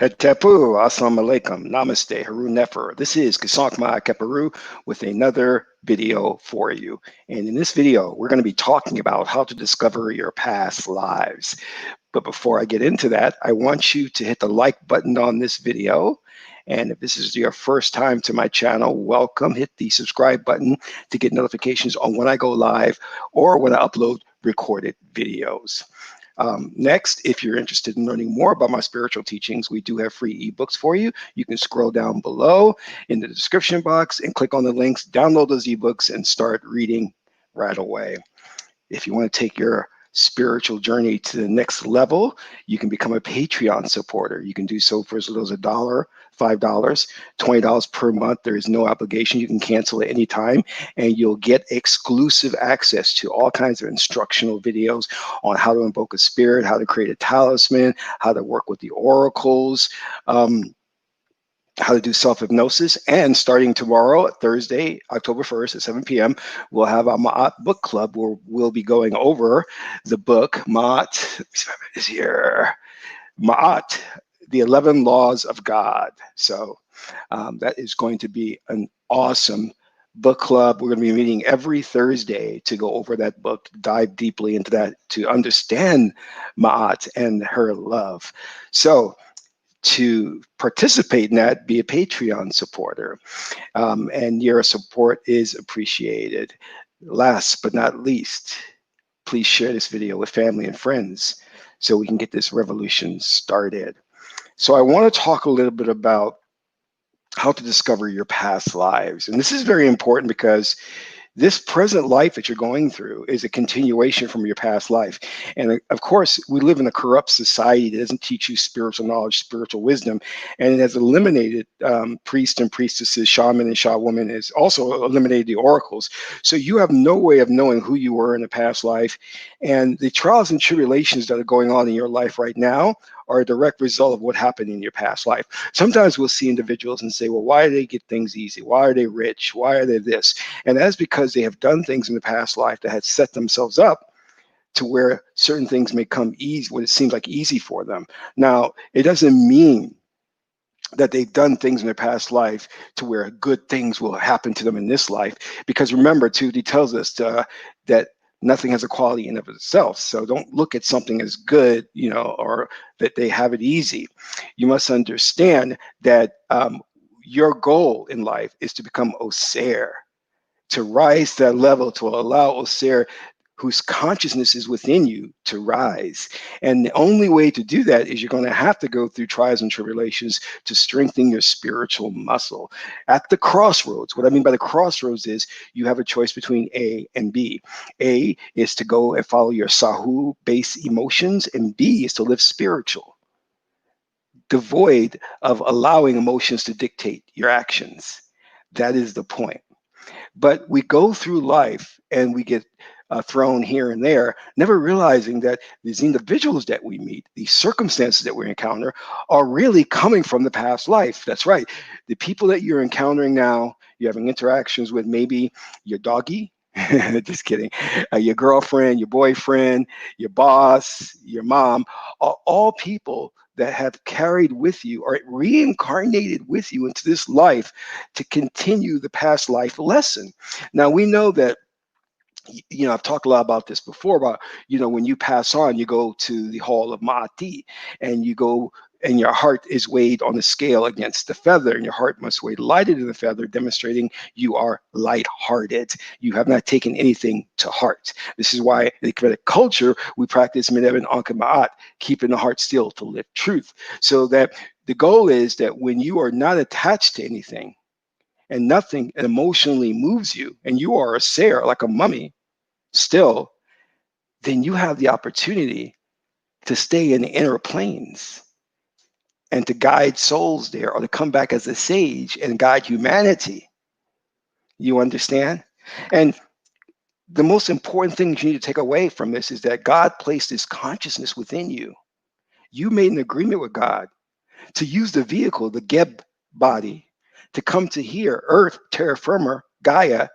Tapu, Assalamu alaikum, Namaste, Haru Nefer. This is Kasank Ma Keperu with another video for you. And in this video, we're going to be talking about how to discover your past lives. But before I get into that, I want you to hit the like button on this video. And if this is your first time to my channel, welcome. Hit the subscribe button to get notifications on when I go live or when I upload recorded videos. Next, if you're interested in learning more about my spiritual teachings, we do have free ebooks for you. You can scroll down below in the description box and click on the links, download those ebooks, and start reading right away. If you want to take your spiritual journey to the next level, you can become a Patreon supporter. You can do so for as little as $1, $5, $20 per month. There is no obligation. You can cancel at any time, and you'll get exclusive access to all kinds of instructional videos on how to invoke a spirit, how to create a talisman, how to work with the oracles, how to do self-hypnosis. And starting tomorrow, Thursday, October 1st at 7 p.m., we'll have a Ma'at book club where we'll be going over the book Ma'at is here. Ma'at, the 11 Laws of God. So that is going to be an awesome book club. We're going to be meeting every Thursday to go over that book, dive deeply into that, to understand Ma'at and her love. So to participate in that, be a Patreon supporter, and your support is appreciated. Last but not least, please share this video with family and friends so we can get this revolution started. So I want to talk a little bit about how to discover your past lives. And this is very important because this present life that you're going through is a continuation from your past life. And of course, we live in a corrupt society that doesn't teach you spiritual knowledge, spiritual wisdom, and it has eliminated priests and priestesses, shaman and shawoman, has also eliminated the oracles. So you have no way of knowing who you were in a past life. And the trials and tribulations that are going on in your life right now are a direct result of what happened in your past life. Sometimes we'll see individuals and say, well, why do they get things easy? Why are they rich? Why are they this? And that's because they have done things in the past life that had set themselves up to where certain things may come easy, what it seems like easy for them. Now, it doesn't mean that they've done things in their past life to where good things will happen to them in this life. Because remember, too, he tells us that nothing has a quality in of itself. So don't look at something as good, or that they have it easy. You must understand that your goal in life is to become Osir, to rise to that level, to allow Osir, whose consciousness is within you, to rise. And the only way to do that is you're going to have to go through trials and tribulations to strengthen your spiritual muscle. At the crossroads, what I mean by the crossroads is you have a choice between A and B. A is to go and follow your Sahu base emotions, and B is to live spiritual, devoid of allowing emotions to dictate your actions. That is the point. But we go through life and we get thrown here and there, never realizing that these individuals that we meet, these circumstances that we encounter, are really coming from the past life. That's right. The people that you're encountering now, you're having interactions with, maybe your doggy, just kidding, your girlfriend, your boyfriend, your boss, your mom, are all people that have carried with you or reincarnated with you into this life to continue the past life lesson. Now, we know that, I've talked a lot about this before, about, when you pass on, you go to the hall of Ma'ati, and you go, and your heart is weighed on the scale against the feather, and your heart must weigh lighter than the feather, demonstrating you are light-hearted. You have not taken anything to heart. This is why in the Kemetic culture, we practice Mineben Anka Ma'at, keeping the heart still to live truth. So that the goal is that when you are not attached to anything, and nothing emotionally moves you, and you are a seer, like a mummy still, then you have the opportunity to stay in the inner planes and to guide souls there, or to come back as a sage and guide humanity. You understand? And the most important thing you need to take away from this is that God placed this consciousness within you. You made an agreement with God to use the vehicle, the Geb body, to come to here, Earth, terra firma, Gaia,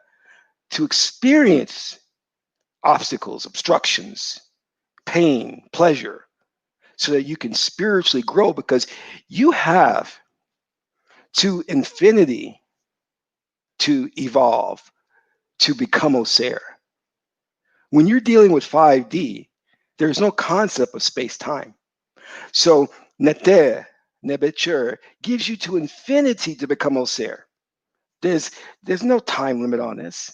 to experience obstacles, obstructions, pain, pleasure, so that you can spiritually grow, because you have to infinity to evolve, to become Osir. When you're dealing with 5D, there's no concept of space-time. So Neter, Nebecher, gives you to infinity to become Osir. There's, there's no time limit on this.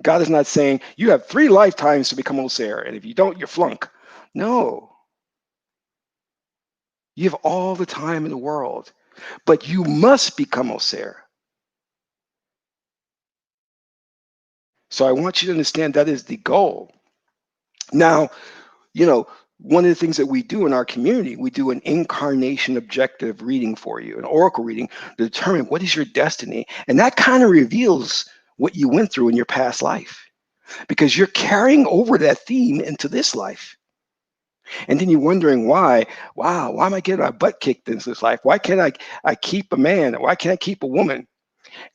God is not saying you have 3 lifetimes to become Osir, and if you don't, you're flunk. No, you have all the time in the world, but you must become Osir. So I want you to understand that is the goal. Now, you know, one of the things that we do in our community, we do an incarnation objective reading for you, an oracle reading to determine what is your destiny. And that kind of reveals what you went through in your past life, because you're carrying over that theme into this life. And then you're wondering why, wow, why am I getting my butt kicked into this life? Why can't I keep a man? Why can't I keep a woman?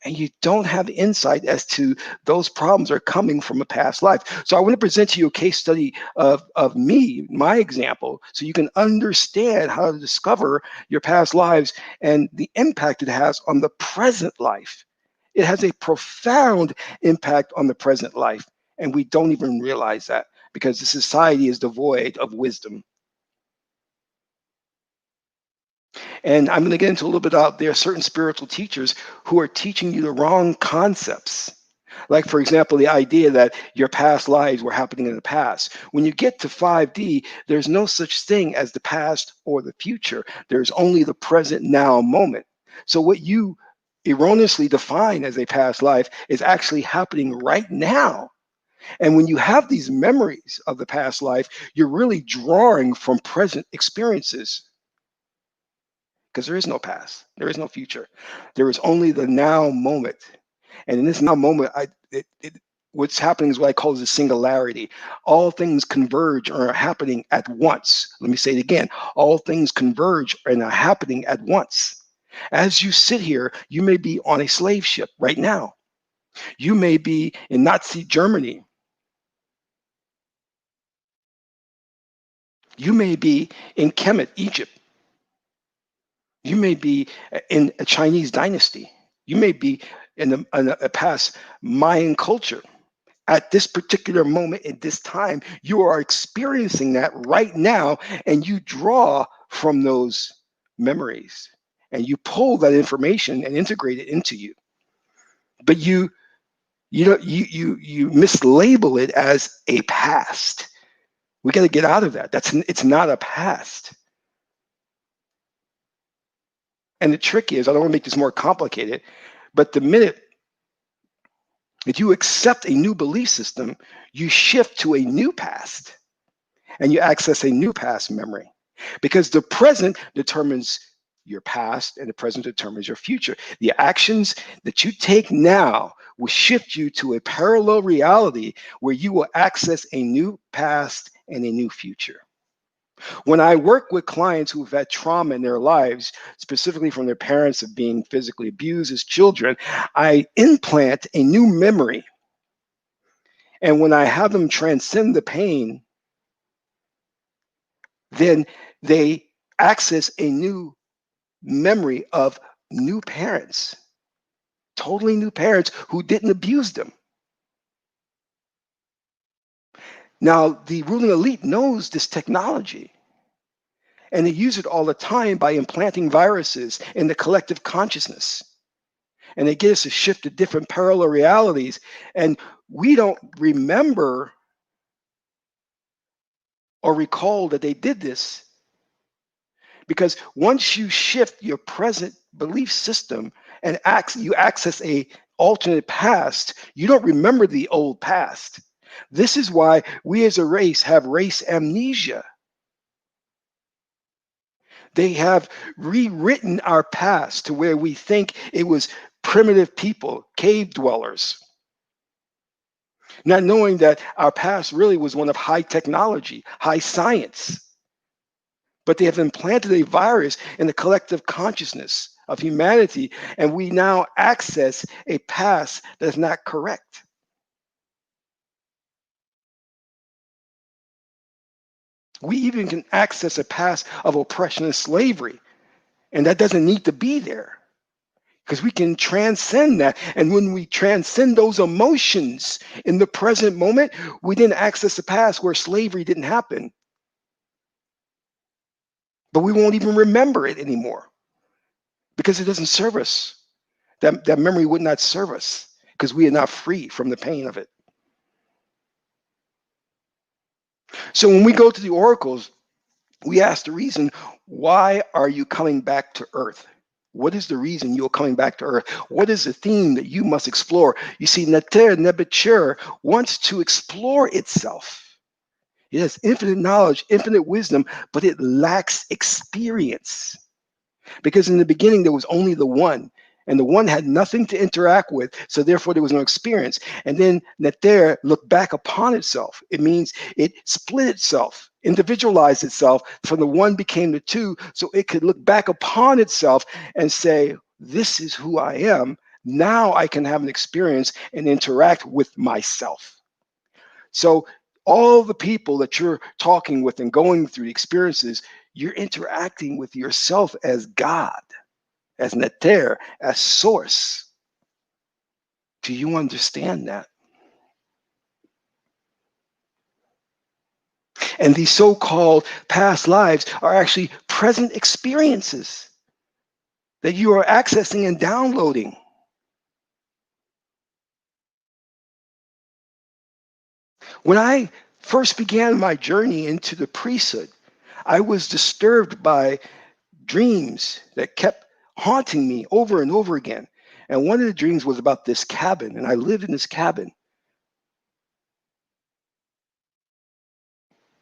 And you don't have insight as to those problems are coming from a past life. So I want to present to you a case study of me, my example, so you can understand how to discover your past lives and the impact it has on the present life. It has a profound impact on the present life, and we don't even realize that because the society is devoid of wisdom. And I'm going to get into a little bit about there are certain spiritual teachers who are teaching you the wrong concepts. Like, for example, the idea that your past lives were happening in the past. When you get to 5D, there's no such thing as the past or the future. There's only the present now moment. So what you erroneously define as a past life is actually happening right now. And when you have these memories of the past life, you're really drawing from present experiences, because there is no past, there is no future. There is only the now moment. And in this now moment, what's happening is what I call the singularity. All things converge or are happening at once. Let me say it again. All things converge and are happening at once. As you sit here, you may be on a slave ship right now. You may be in Nazi Germany. You may be in Kemet, Egypt. You may be in a Chinese dynasty. You may be in a past Mayan culture. At this particular moment in this time, you are experiencing that right now, and you draw from those memories and you pull that information and integrate it into you. But you mislabel it as a past. We got to get out of that. It's not a past. And the trick is, I don't want to make this more complicated, but the minute that you accept a new belief system, you shift to a new past and you access a new past memory, because the present determines your past and the present determines your future. The actions that you take now will shift you to a parallel reality where you will access a new past and a new future. When I work with clients who've had trauma in their lives, specifically from their parents of being physically abused as children, I implant a new memory. And when I have them transcend the pain, then they access a new memory of new parents, totally new parents who didn't abuse them. Now, the ruling elite knows this technology, and they use it all the time by implanting viruses in the collective consciousness. And they get us to shift to different parallel realities. And we don't remember or recall that they did this, because once you shift your present belief system and you access a alternate past, you don't remember the old past. This is why we as a race have race amnesia. They have rewritten our past to where we think it was primitive people, cave dwellers, not knowing that our past really was one of high technology, high science. But they have implanted a virus in the collective consciousness of humanity, and we now access a past that is not correct. We even can access a past of oppression and slavery, and that doesn't need to be there because we can transcend that. And when we transcend those emotions in the present moment, we then access a past where slavery didn't happen, but we won't even remember it anymore because it doesn't serve us. That memory would not serve us because we are not free from the pain of it. So when we go to the oracles, we ask the reason, why are you coming back to earth? What is the reason you're coming back to earth? What is the theme that you must explore? You see, Neter Nebuchadnezzar wants to explore itself. It has infinite knowledge, infinite wisdom, but it lacks experience. Because in the beginning, there was only the one, and the one had nothing to interact with, so therefore there was no experience. And then Neter looked back upon itself. It means it split itself, individualized itself, from the one became the two, so it could look back upon itself and say, this is who I am. Now I can have an experience and interact with myself. So all the people that you're talking with and going through the experiences, you're interacting with yourself as God, as Neter, as source. Do you understand that? And these so-called past lives are actually present experiences that you are accessing and downloading. When I first began my journey into the priesthood, I was disturbed by dreams that kept haunting me over and over again. And one of the dreams was about this cabin, and I lived in this cabin.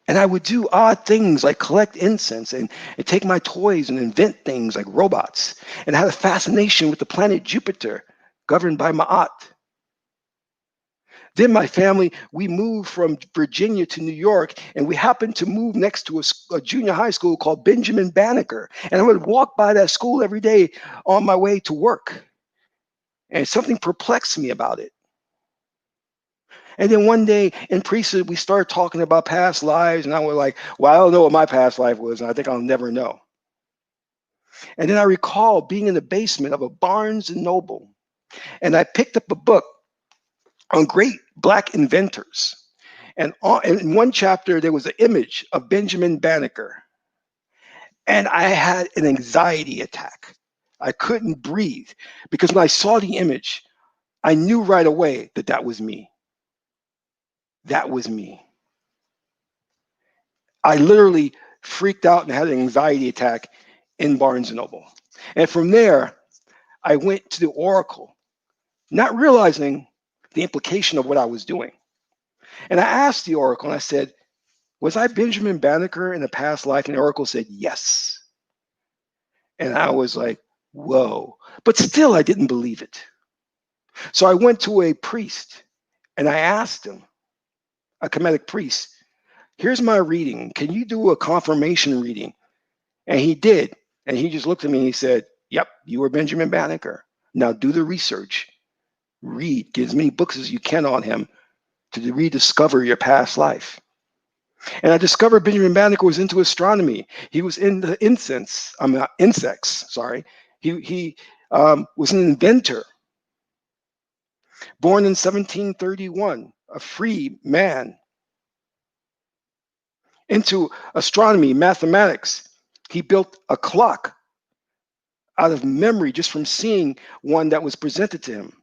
And I would do odd things like collect incense and take my toys and invent things like robots. And I had a fascination with the planet Jupiter, governed by Ma'at. Then my family, we moved from Virginia to New York, and we happened to move next to a junior high school called Benjamin Banneker. And I would walk by that school every day on my way to work. And something perplexed me about it. And then one day in priesthood, we started talking about past lives, and I was like, well, I don't know what my past life was, and I think I'll never know. And then I recall being in the basement of a Barnes and Noble, and I picked up a book on great Black inventors. And in one chapter, there was an image of Benjamin Banneker, and I had an anxiety attack. I couldn't breathe because when I saw the image, I knew right away that that was me. That was me. I literally freaked out and had an anxiety attack in Barnes and Noble. And from there, I went to the Oracle, not realizing the implication of what I was doing. And I asked the Oracle, and I said, was I Benjamin Banneker in a past life? And the Oracle said, yes. And I was like, whoa. But still, I didn't believe it. So I went to a priest and I asked him, a Kemetic priest, here's my reading. Can you do a confirmation reading? And he did. And he just looked at me and he said, yep, you were Benjamin Banneker. Now do the research. Read, get as many books as you can on him to rediscover your past life. And I discovered Benjamin Banneker was into astronomy. He was into insects, sorry. He was an inventor, born in 1731, a free man, into astronomy, mathematics. He built a clock out of memory just from seeing one that was presented to him.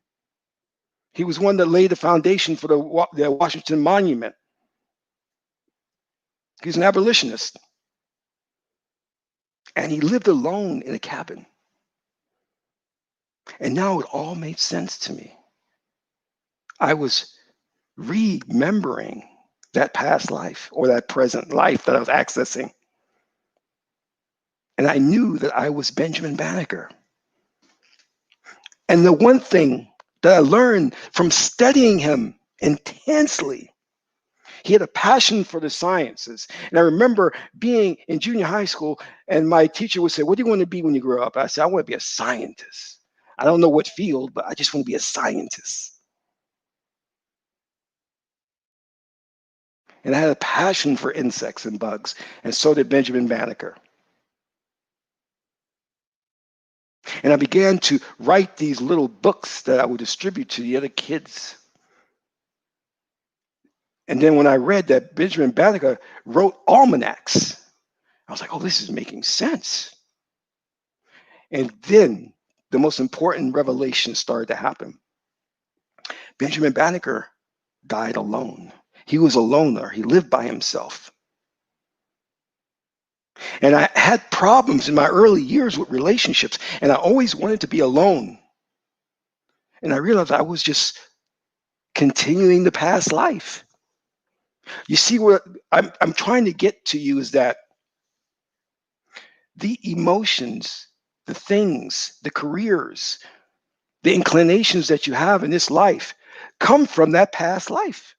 He was one that laid the foundation for the Washington Monument. He's an abolitionist. And he lived alone in a cabin. And now it all made sense to me. I was remembering that past life or that present life that I was accessing. And I knew that I was Benjamin Banneker. And the one thing that I learned from studying him intensely, he had a passion for the sciences. And I remember being in junior high school, and my teacher would say, what do you want to be when you grow up? I said, I want to be a scientist. I don't know what field, but I just want to be a scientist. And I had a passion for insects and bugs, and so did Benjamin Banneker. And I began to write these little books that I would distribute to the other kids. And then when I read that Benjamin Banneker wrote almanacs, I was like, oh, this is making sense. And then the most important revelation started to happen. Benjamin Banneker died alone. He was a loner. He lived by himself. And I had problems in my early years with relationships, and I always wanted to be alone. And I realized I was just continuing the past life. You see, what I'm trying to get to you is that the emotions, the things, the careers, the inclinations that you have in this life come from that past life.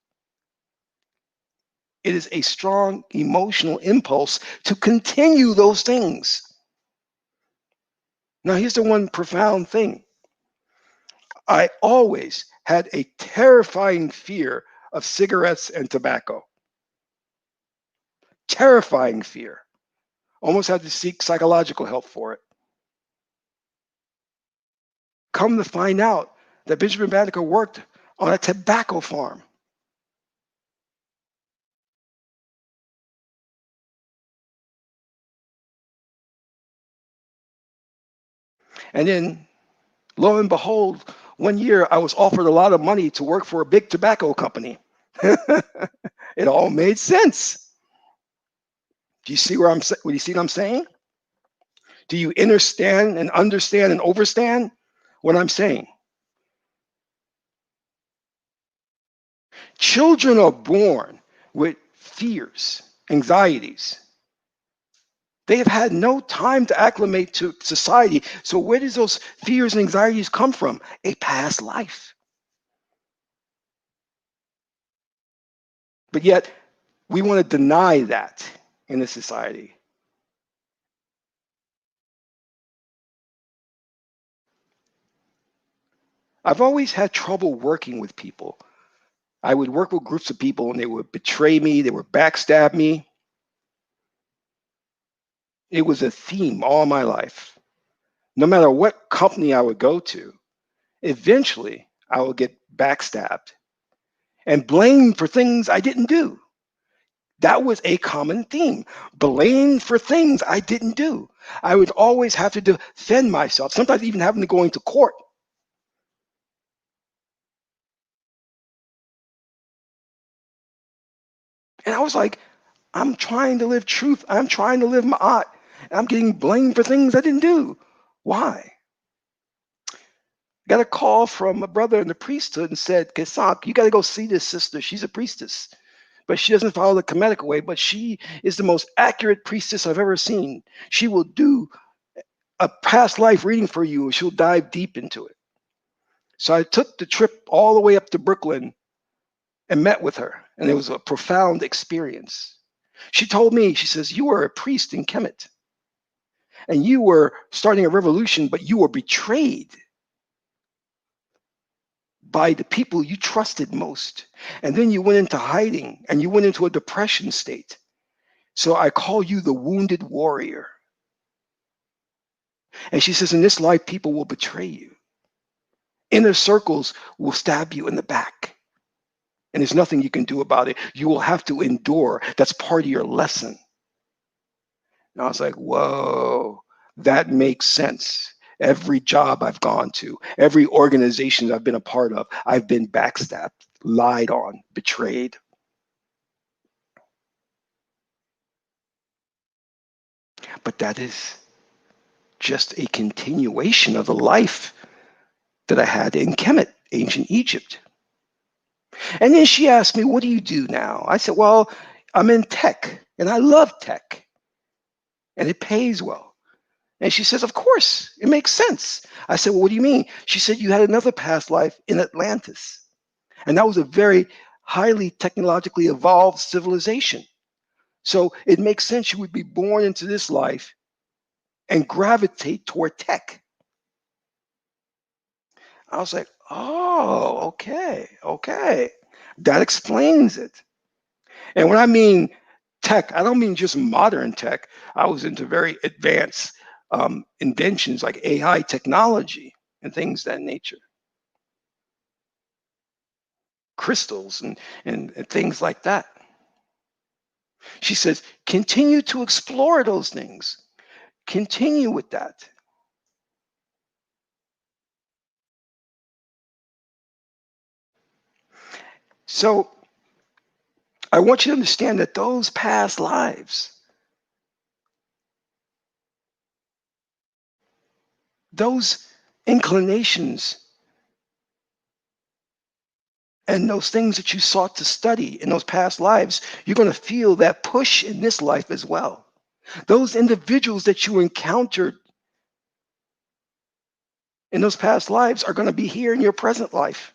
It is a strong emotional impulse to continue those things. Now, here's the one profound thing. I always had a terrifying fear of cigarettes and tobacco. Terrifying fear. Almost had to seek psychological help for it. Come to find out that Benjamin Banneker worked on a tobacco farm. And then, lo and behold, one year I was offered a lot of money to work for a big tobacco company. It all made sense. Do you see what you see what I'm saying? Do you understand and overstand what I'm saying? Children are born with fears, anxieties. They have had no time to acclimate to society. So where does those fears and anxieties come from? A past life. But yet we want to deny that in this society. I've always had trouble working with people. I would work with groups of people and they would betray me, they would backstab me. It was a theme all my life. No matter what company I would go to, eventually I would get backstabbed and blamed for things I didn't do. That was a common theme. Blamed for things I didn't do. I would always have to defend myself, sometimes even having to go into court. And I was like, I'm trying to live truth. I'm trying to live ma'at. And I'm getting blamed for things I didn't do. Why? Got a call from a brother in the priesthood and said, Kesak, you got to go see this sister. She's a priestess, but she doesn't follow the Kemetic way, but she is the most accurate priestess I've ever seen. She will do a past life reading for you and she'll dive deep into it. So I took the trip all the way up to Brooklyn and met with her, and it was a profound experience. She told me, she says, you were a priest in Kemet, and you were starting a revolution, but you were betrayed by the people you trusted most. And then you went into hiding and you went into a depression state. So I call you the wounded warrior. And she says, in this life, people will betray you. Inner circles will stab you in the back. And there's nothing you can do about it. You will have to endure. That's part of your lesson. And I was like, whoa, that makes sense. Every job I've gone to, every organization I've been a part of, I've been backstabbed, lied on, betrayed. But that is just a continuation of the life that I had in Kemet, ancient Egypt. And then she asked me, what do you do now? I said, well, I'm in tech and I love tech and it pays well. And she says, of course, it makes sense. I said, well, what do you mean? She said, you had another past life in Atlantis. And that was a very highly technologically evolved civilization. So it makes sense you would be born into this life and gravitate toward tech. I was like, oh, okay. That explains it. And when I mean tech, I don't mean just modern tech. I was into very advanced inventions like AI technology and things of that nature, crystals and things like that. She says, continue to explore those things. Continue with that. So I want you to understand that those past lives, those inclinations, and those things that you sought to study in those past lives, you're going to feel that push in this life as well. Those individuals that you encountered in those past lives are going to be here in your present life.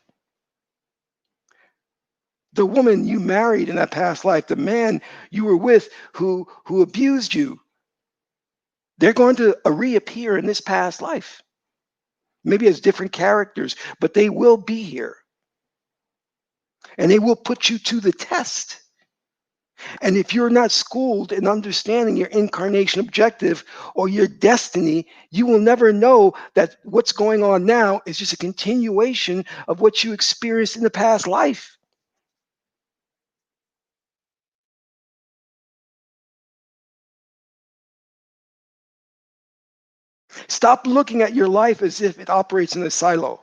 The woman you married in that past life, the man you were with who abused you, they're going to reappear in this past life. Maybe as different characters, but they will be here and they will put you to the test. And if you're not schooled in understanding your incarnation objective or your destiny, you will never know that what's going on now is just a continuation of what you experienced in the past life. Stop looking at your life as if it operates in a silo.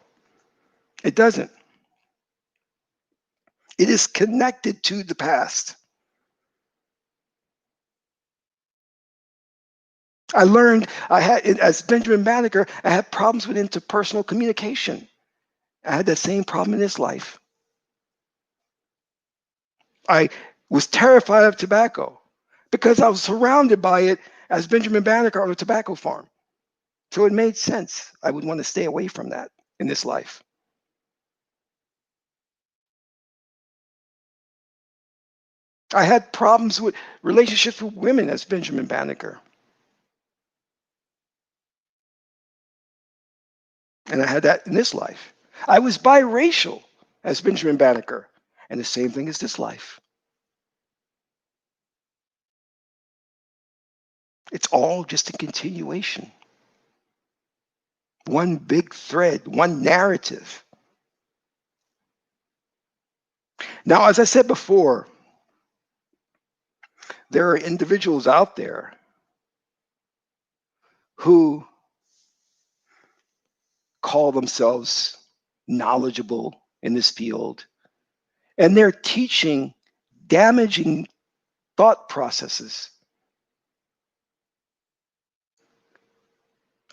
It doesn't. It is connected to the past. I learned as Benjamin Banneker, I had problems with interpersonal communication. I had that same problem in this life. I was terrified of tobacco because I was surrounded by it as Benjamin Banneker on a tobacco farm. So it made sense. I would want to stay away from that in this life. I had problems with relationships with women as Benjamin Banneker. And I had that in this life. I was biracial as Benjamin Banneker. And the same thing as this life. It's all just a continuation. One big thread, one narrative. Now, as I said before, there are individuals out there who call themselves knowledgeable in this field, and they're teaching damaging thought processes.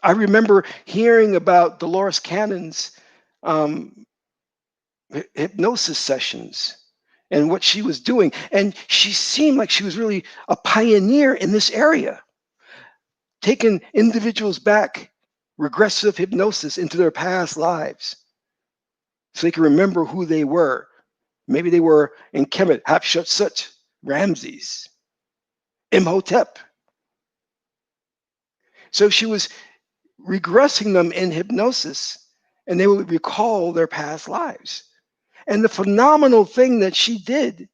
I remember hearing about Dolores Cannon's um, hypnosis sessions and what she was doing. And she seemed like she was really a pioneer in this area, taking individuals back, regressive hypnosis into their past lives so they can remember who they were. Maybe they were in Kemet, Hatshepsut, Ramses, Imhotep. So she was regressing them in hypnosis and they would recall their past lives. And the phenomenal thing that she did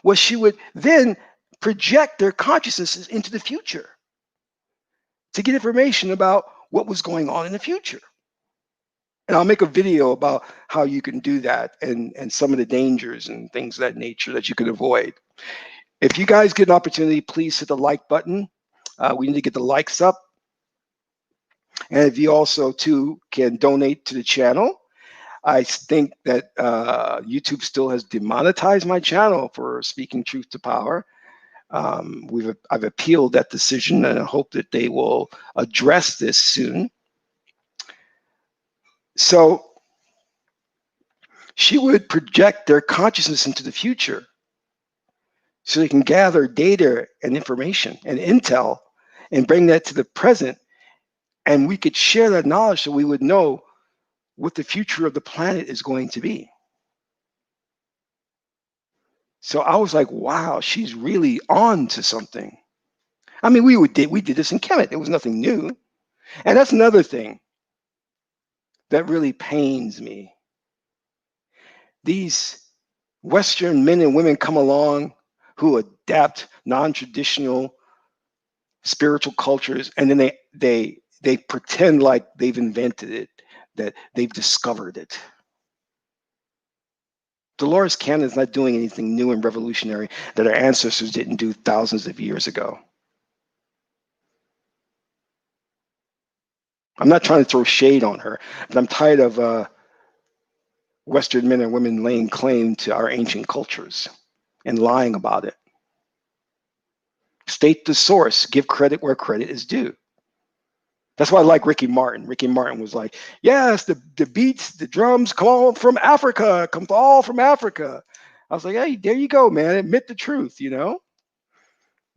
was she would then project their consciousnesses into the future to get information about what was going on in the future. And I'll make a video about how you can do that and some of the dangers and things of that nature that you can avoid. If you guys get an opportunity, please hit the like button. We need to get the likes up. And if you also, too, can donate to the channel. I think that YouTube still has demonetized my channel for speaking truth to power. I've appealed that decision and I hope that they will address this soon. So she would project their consciousness into the future so they can gather data and information and intel and bring that to the present. And we could share that knowledge so we would know what the future of the planet is going to be. So I was like, wow, she's really on to something. I mean, we did this in Kemet. It was nothing new. And that's another thing that really pains me. These Western men and women come along who adapt non-traditional spiritual cultures, and then they pretend like they've invented it, that they've discovered it. Dolores Cannon is not doing anything new and revolutionary that our ancestors didn't do thousands of years ago. I'm not trying to throw shade on her, but I'm tired of Western men and women laying claim to our ancient cultures and lying about it. State the source, give credit where credit is due. That's why I like Ricky Martin. Ricky Martin was like, yes, the beats, the drums come all from Africa, come all from Africa. I was like, hey, there you go, man. Admit the truth, you know?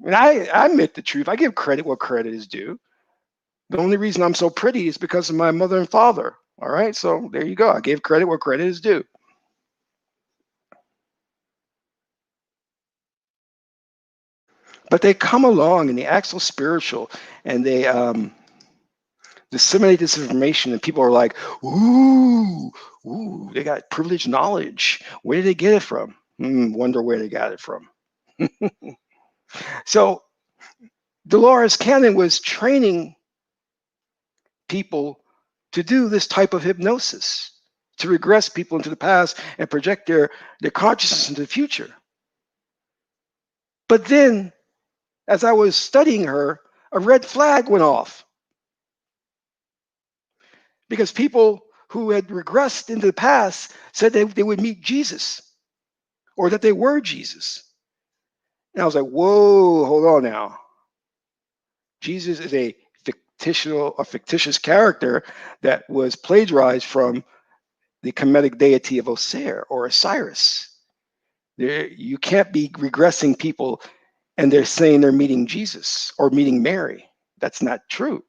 And I admit the truth. I give credit where credit is due. The only reason I'm so pretty is because of my mother and father. All right. So there you go. I gave credit where credit is due. But they come along and they act so spiritual, and they disseminate this information, and people are like, ooh, ooh, they got privileged knowledge. Where did they get it from? Wonder where they got it from. So Dolores Cannon was training people to do this type of hypnosis, to regress people into the past and project their consciousness into the future. But then, as I was studying her, a red flag went off because people who had regressed into the past said they would meet Jesus or that they were Jesus. And I was like, whoa, hold on now. Jesus is a fictitious character that was plagiarized from the Kemetic deity of Osiris. You can't be regressing people and they're saying they're meeting Jesus or meeting Mary. That's not true.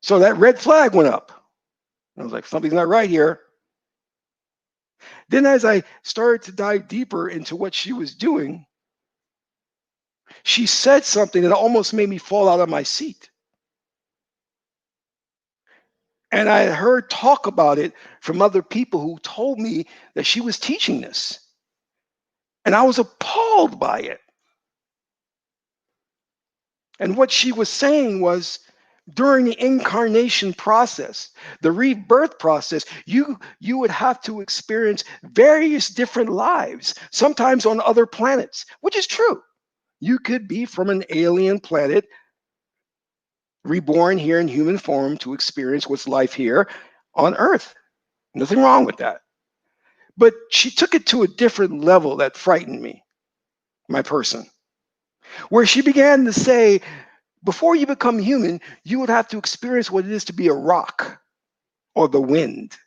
So that red flag went up. I was like, something's not right here. Then, as I started to dive deeper into what she was doing, she said something that almost made me fall out of my seat. And I had heard talk about it from other people who told me that she was teaching this. And I was appalled by it. And what she was saying was during the incarnation process, the rebirth process, you would have to experience various different lives, sometimes on other planets, which is true. You could be from an alien planet, reborn here in human form to experience what's life here on Earth. Nothing wrong with that. But she took it to a different level that frightened me, my person, where she began to say, before you become human, you would have to experience what it is to be a rock or the wind.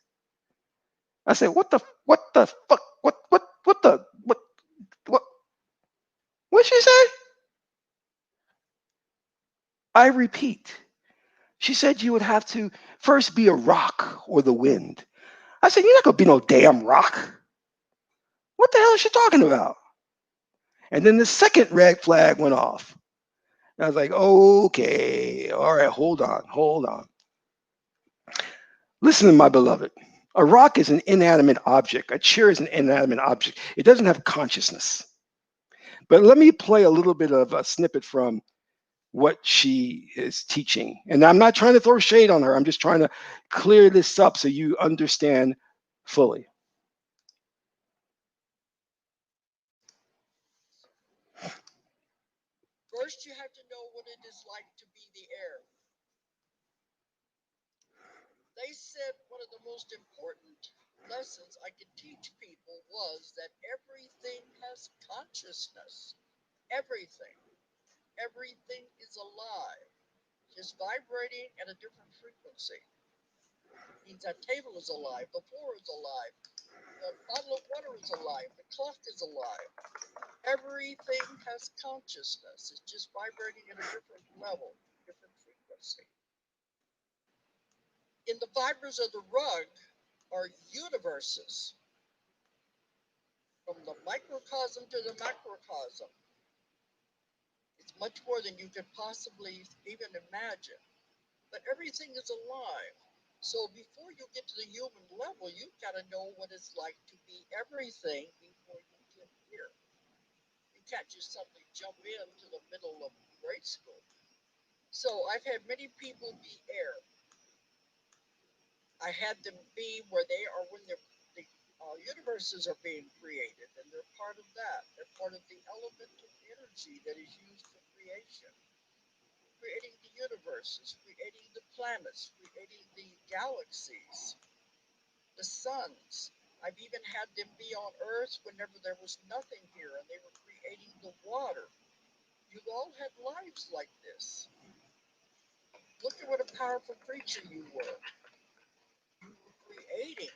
I said, what the fuck? What, what she say? I repeat. She said you would have to first be a rock or the wind. I said, you're not gonna be no damn rock. What the hell is she talking about? And then the second red flag went off. And I was like, okay, all right, hold on, hold on. Listen, my beloved. A rock is an inanimate object. A chair is an inanimate object. It doesn't have consciousness. But let me play a little bit of a snippet from what she is teaching. And I'm not trying to throw shade on her. I'm just trying to clear this up so you understand fully. First, you have to know what it is like to be the air. They said one of the most important lessons I could teach people was that everything has consciousness. Everything. Everything is alive, just vibrating at a different frequency. It means that table is alive, the floor is alive, the bottle of water is alive, the clock is alive. Everything has consciousness. It's just vibrating at a different level, different frequency. In the fibers of the rug are universes, from the microcosm to the macrocosm. It's much more than you could possibly even imagine. But everything is alive. So before you get to the human level, you've got to know what it's like to be everything before you get here. You can't just suddenly jump into the middle of grade school. So I've had many people be air. I had them be where they are when the universes are being created, and they're part of that. They're part of the elemental energy that is used for creation, creating the universes, creating the planets, creating the galaxies, the suns. I've even had them be on Earth whenever there was nothing here, and they were creating the water. You've all had lives like this. Look at what a powerful creature you were. You were creating.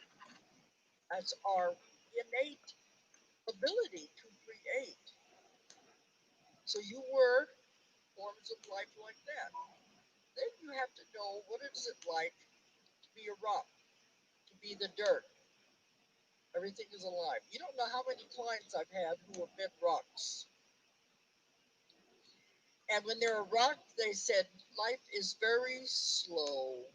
That's our innate ability to create. So you were forms of life like that. Then you have to know what is it like to be a rock, to be the dirt. Everything is alive. You don't know how many clients I've had who have been rocks. And when they're a rock, they said life is very slow.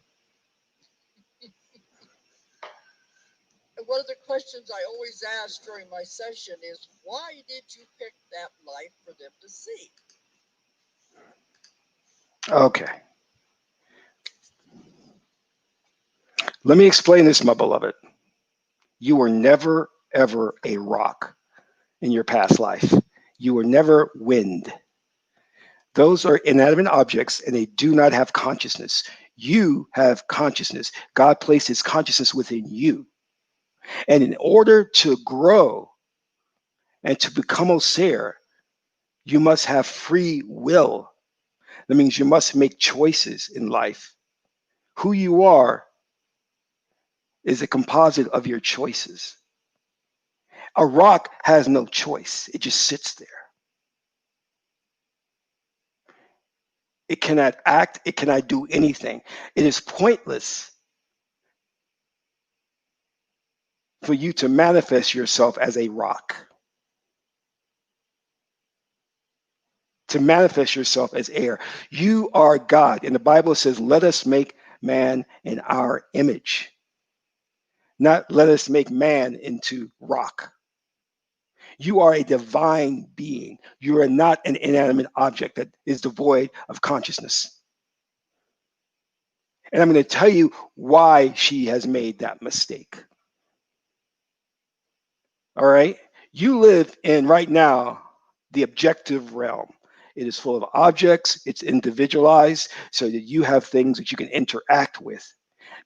And one of the questions I always ask during my session is, why did you pick that life for them to see? Okay, let me explain this, my beloved. You were never, ever a rock in your past life. You were never wind. Those are inanimate objects and they do not have consciousness. You have consciousness. God placed his consciousness within you. And in order to grow and to become Osir, you must have free will. That means you must make choices in life. Who you are is a composite of your choices. A rock has no choice, it just sits there. It cannot act, it cannot do anything. It is pointless for you to manifest yourself as a rock, to manifest yourself as air. You are God. And the Bible says, let us make man in our image, not let us make man into rock. You are a divine being. You are not an inanimate object that is devoid of consciousness. And I'm going to tell you why she has made that mistake. All right. You live in right now the objective realm. It is full of objects, it's individualized so that you have things that you can interact with,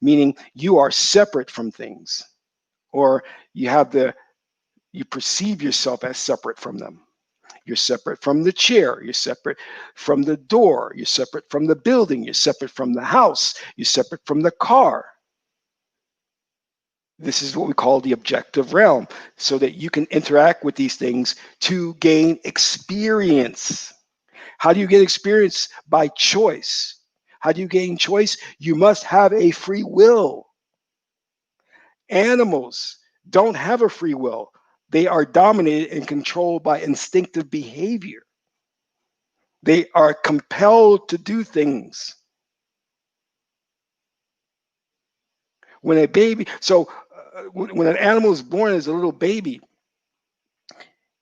meaning you are separate from things, or you perceive yourself as separate from them. You're separate from the chair. You're separate from the door. You're separate from the building. You're separate from the house. You're separate from the car. This is what we call the objective realm, so that you can interact with these things to gain experience. How do you get experience? By choice. How do you gain choice? You must have a free will. Animals don't have a free will, they are dominated and controlled by instinctive behavior. They are compelled to do things. When a baby, so when an animal is born as a little baby,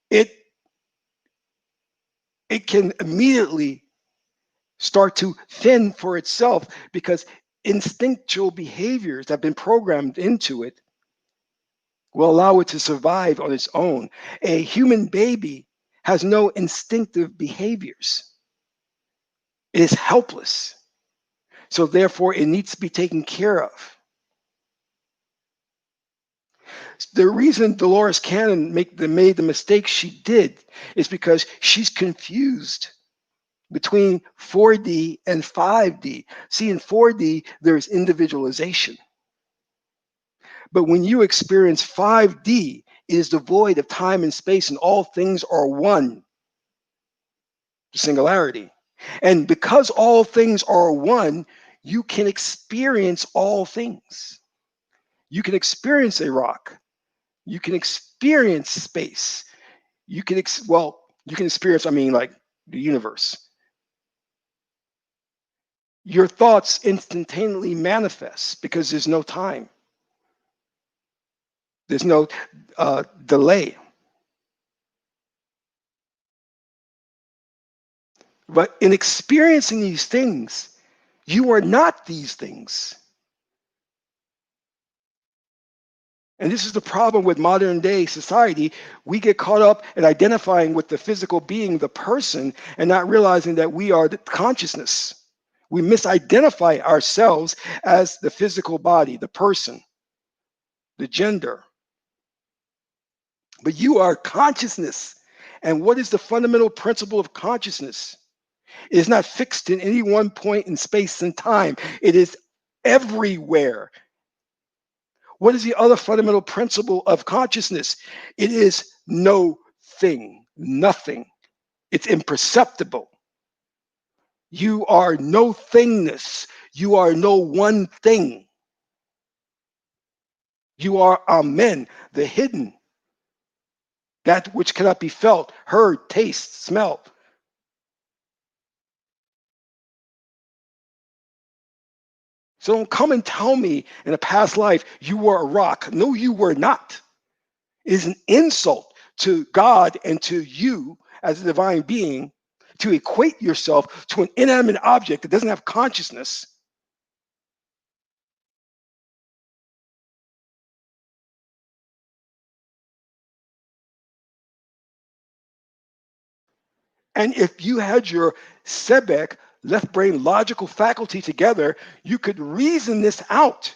it it can immediately start to fend for itself because instinctual behaviors that have been programmed into it will allow it to survive on its own. A human baby has no instinctive behaviors. It is helpless. So therefore it needs to be taken care of. The reason Dolores Cannon made the mistake she did is because she's confused between 4D and 5D. See, in 4D, there's individualization. But when you experience 5D, it is devoid of time and space, and all things are one, singularity. And because all things are one, you can experience all things. You can experience a rock. You can experience space. You can experience, I mean, like the universe. Your thoughts instantaneously manifest because there's no time, there's no delay. But in experiencing these things, you are not these things. And this is the problem with modern day society. We get caught up in identifying with the physical being, the person, and not realizing that we are the consciousness. We misidentify ourselves as the physical body, the person, the gender. But you are consciousness. And what is the fundamental principle of consciousness? It is not fixed in any one point in space and time, it is everywhere. What is the other fundamental principle of consciousness? It is no thing, nothing. It's imperceptible. You are no thingness. You are no one thing. You are Amen, the hidden, that which cannot be felt, heard, taste, smell. So don't come and tell me in a past life you were a rock. No, you were not. It is an insult to God and to you as a divine being to equate yourself to an inanimate object that doesn't have consciousness. And if you had your sebek, left brain logical faculty together, you could reason this out.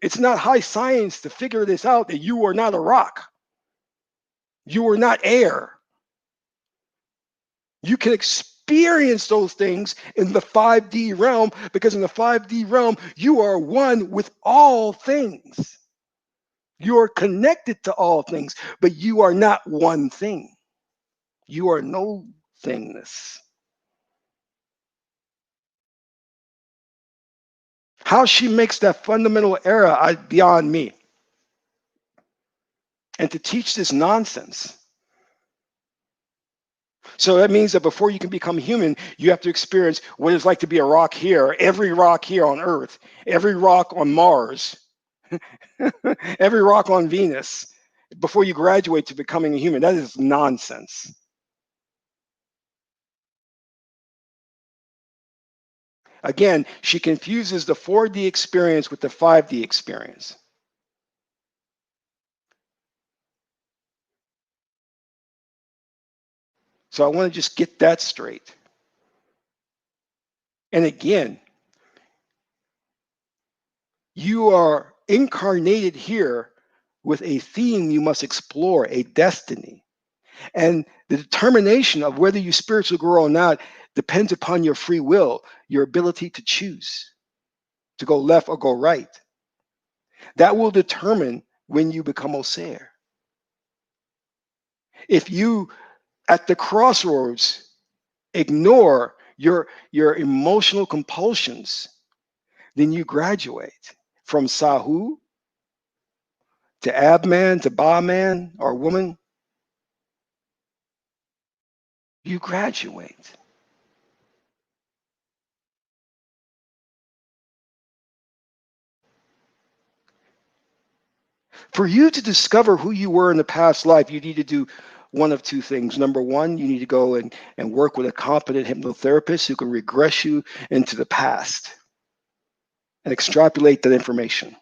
It's not high science to figure this out that you are not a rock. You are not air. You can experience those things in the 5D realm because in the 5D realm, you are one with all things. You are connected to all things, but you are not one thing. You are no thingness. How she makes that fundamental error beyond me. And to teach this nonsense. So that means that before you can become human, you have to experience what it's like to be a rock here, every rock here on Earth, every rock on Mars, every rock on Venus, before you graduate to becoming a human. That is nonsense. Again, she confuses the 4D experience with the 5D experience. So I want to just get that straight. And again, you are incarnated here with a theme you must explore, a destiny. And the determination of whether you spiritually grow or not depends upon your free will, your ability to choose, to go left or go right. That will determine when you become Osir. If you, at the crossroads, ignore your emotional compulsions, then you graduate from Sahu to Abman to Bahman or woman. You graduate. For you to discover who you were in the past life, you need to do one of two things. Number one, you need to go and work with a competent hypnotherapist who can regress you into the past and extrapolate that information.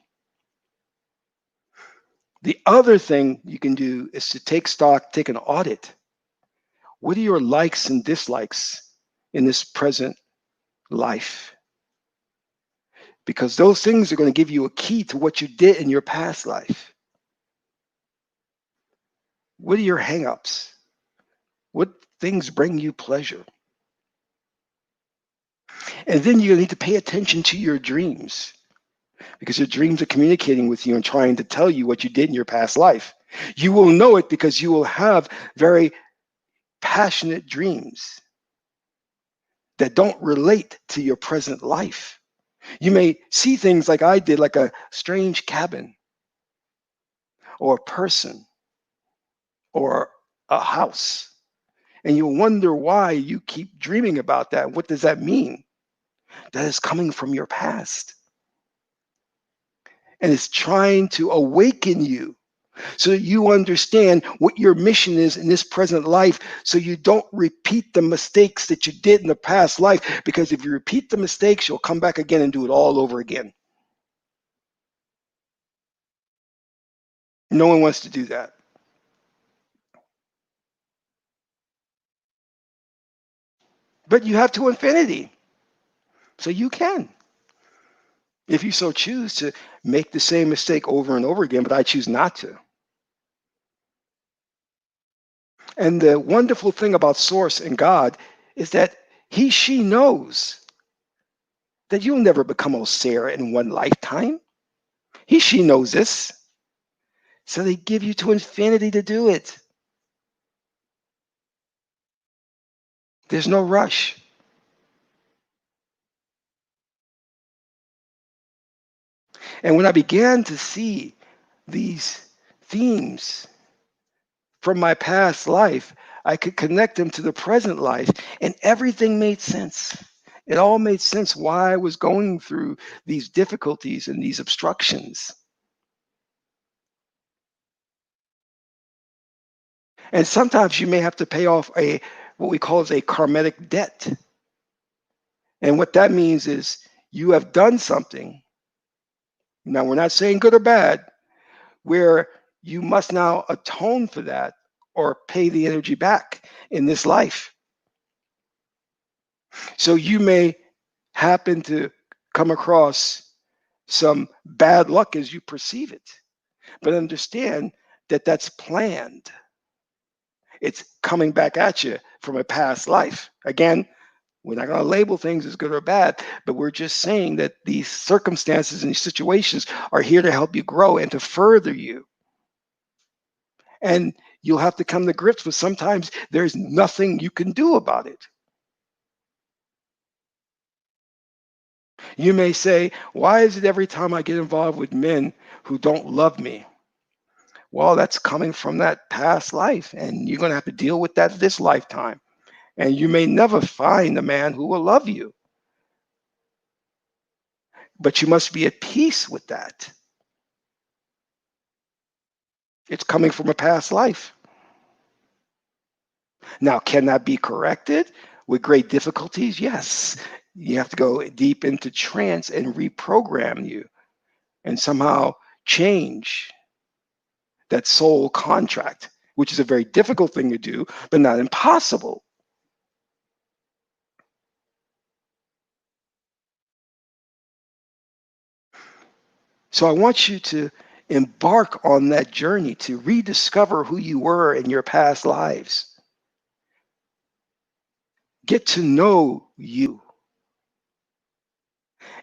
The other thing you can do is to take stock, take an audit. What are your likes and dislikes in this present life? Because those things are going to give you a key to what you did in your past life. What are your hangups? What things bring you pleasure? And then you need to pay attention to your dreams because your dreams are communicating with you and trying to tell you what you did in your past life. You will know it because you will have very passionate dreams that don't relate to your present life. You may see things like I did, like a strange cabin or a person or a house. And you'll wonder why you keep dreaming about that. What does that mean? that is coming from your past. And it's trying to awaken you so that you understand what your mission is in this present life, so you don't repeat the mistakes that you did in the past life. Because if you repeat the mistakes, you'll come back again and do it all over again. No one wants to do that. But you have to infinity. So you can, if you so choose, to make the same mistake over and over again, but I choose not to. And the wonderful thing about Source and God is that she knows that you'll never become Osera in one lifetime. She knows this. So they give you to infinity to do it. There's no rush. And when I began to see these themes from my past life, I could connect them to the present life, and everything made sense. It all made sense why I was going through these difficulties and these obstructions. And sometimes you may have to pay off what we call as a karmic debt. And what that means is you have done something. Now, we're not saying good or bad, where you must now atone for that or pay the energy back in this life. So you may happen to come across some bad luck as you perceive it, but understand that that's planned. It's coming back at you from a past life. Again, we're not going to label things as good or bad, but we're just saying that these circumstances and these situations are here to help you grow and to further you. And you'll have to come to grips with sometimes there's nothing you can do about it. You may say, why is it every time I get involved with men who don't love me? Well, that's coming from that past life, and you're going to have to deal with that this lifetime. And you may never find a man who will love you, but you must be at peace with that. It's coming from a past life. Now, can that be corrected with great difficulties? Yes. You have to go deep into trance and reprogram you and somehow change that soul contract, which is a very difficult thing to do, but not impossible. So I want you to embark on that journey to rediscover who you were in your past lives. Get to know you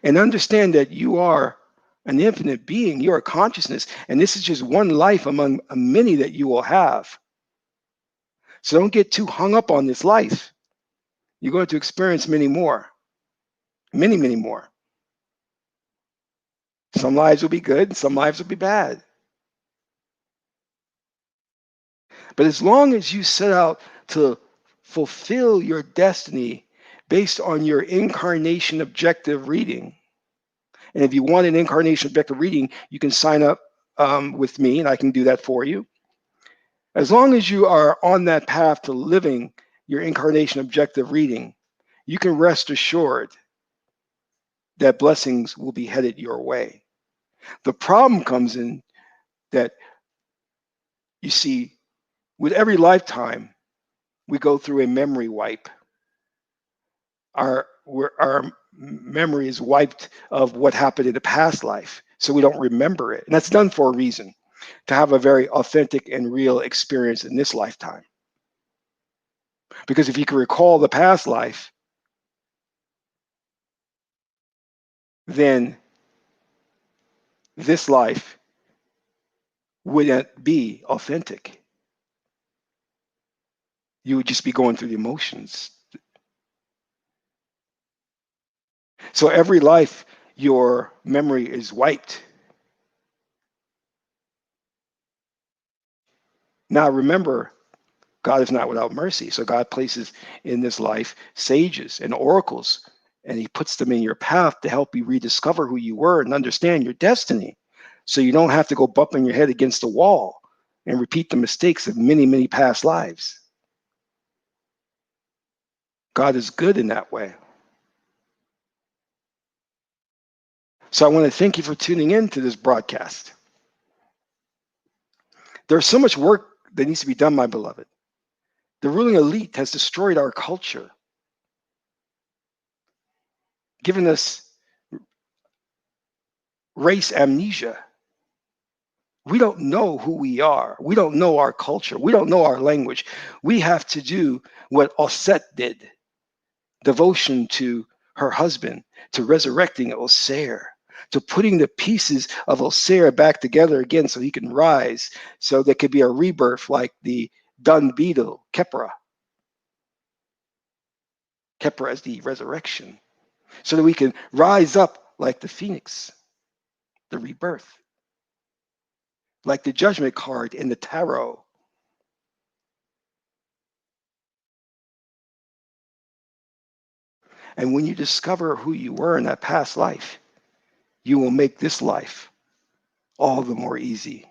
and understand that you are an infinite being. You're a consciousness, and this is just one life among many that you will have. So don't get too hung up on this life. You're going to experience many more, many, many more. Some lives will be good, some lives will be bad. But as long as you set out to fulfill your destiny based on your incarnation objective reading, and if you want an incarnation objective reading, you can sign up with me and I can do that for you. As long as you are on that path to living your incarnation objective reading, you can rest assured that blessings will be headed your way. The problem comes in that, you see, with every lifetime, we go through a memory wipe. Our memory is wiped of what happened in the past life, so we don't remember it. And that's done for a reason, to have a very authentic and real experience in this lifetime. Because if you can recall the past life, then this life wouldn't be authentic. You would just be going through the emotions. So every life, your memory is wiped. Now remember, God is not without mercy. So God places in this life sages and oracles And he puts them in your path to help you rediscover who you were and understand your destiny. So you don't have to go bumping your head against the wall and repeat the mistakes of many, many past lives. God is good in that way. So I want to thank you for tuning in to this broadcast. There's so much work that needs to be done, my beloved. The ruling elite has destroyed our culture, given us race amnesia. We don't know who we are. We don't know our culture. We don't know our language. We have to do what Osset did, devotion to her husband, to resurrecting Osir, to putting the pieces of Osir back together again so he can rise, so there could be a rebirth like the dung beetle, Kepra. Kepra as the resurrection, so that we can rise up like the phoenix, the rebirth, like the judgment card in the tarot. And when you discover who you were in that past life, you will make this life all the more easy.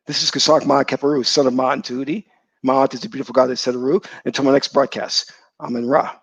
This is Kasak Ma Keperu, son of Ma and Tahuti. Ma'at is the beautiful God that said Aru. Until my next broadcast, I'm in Ra.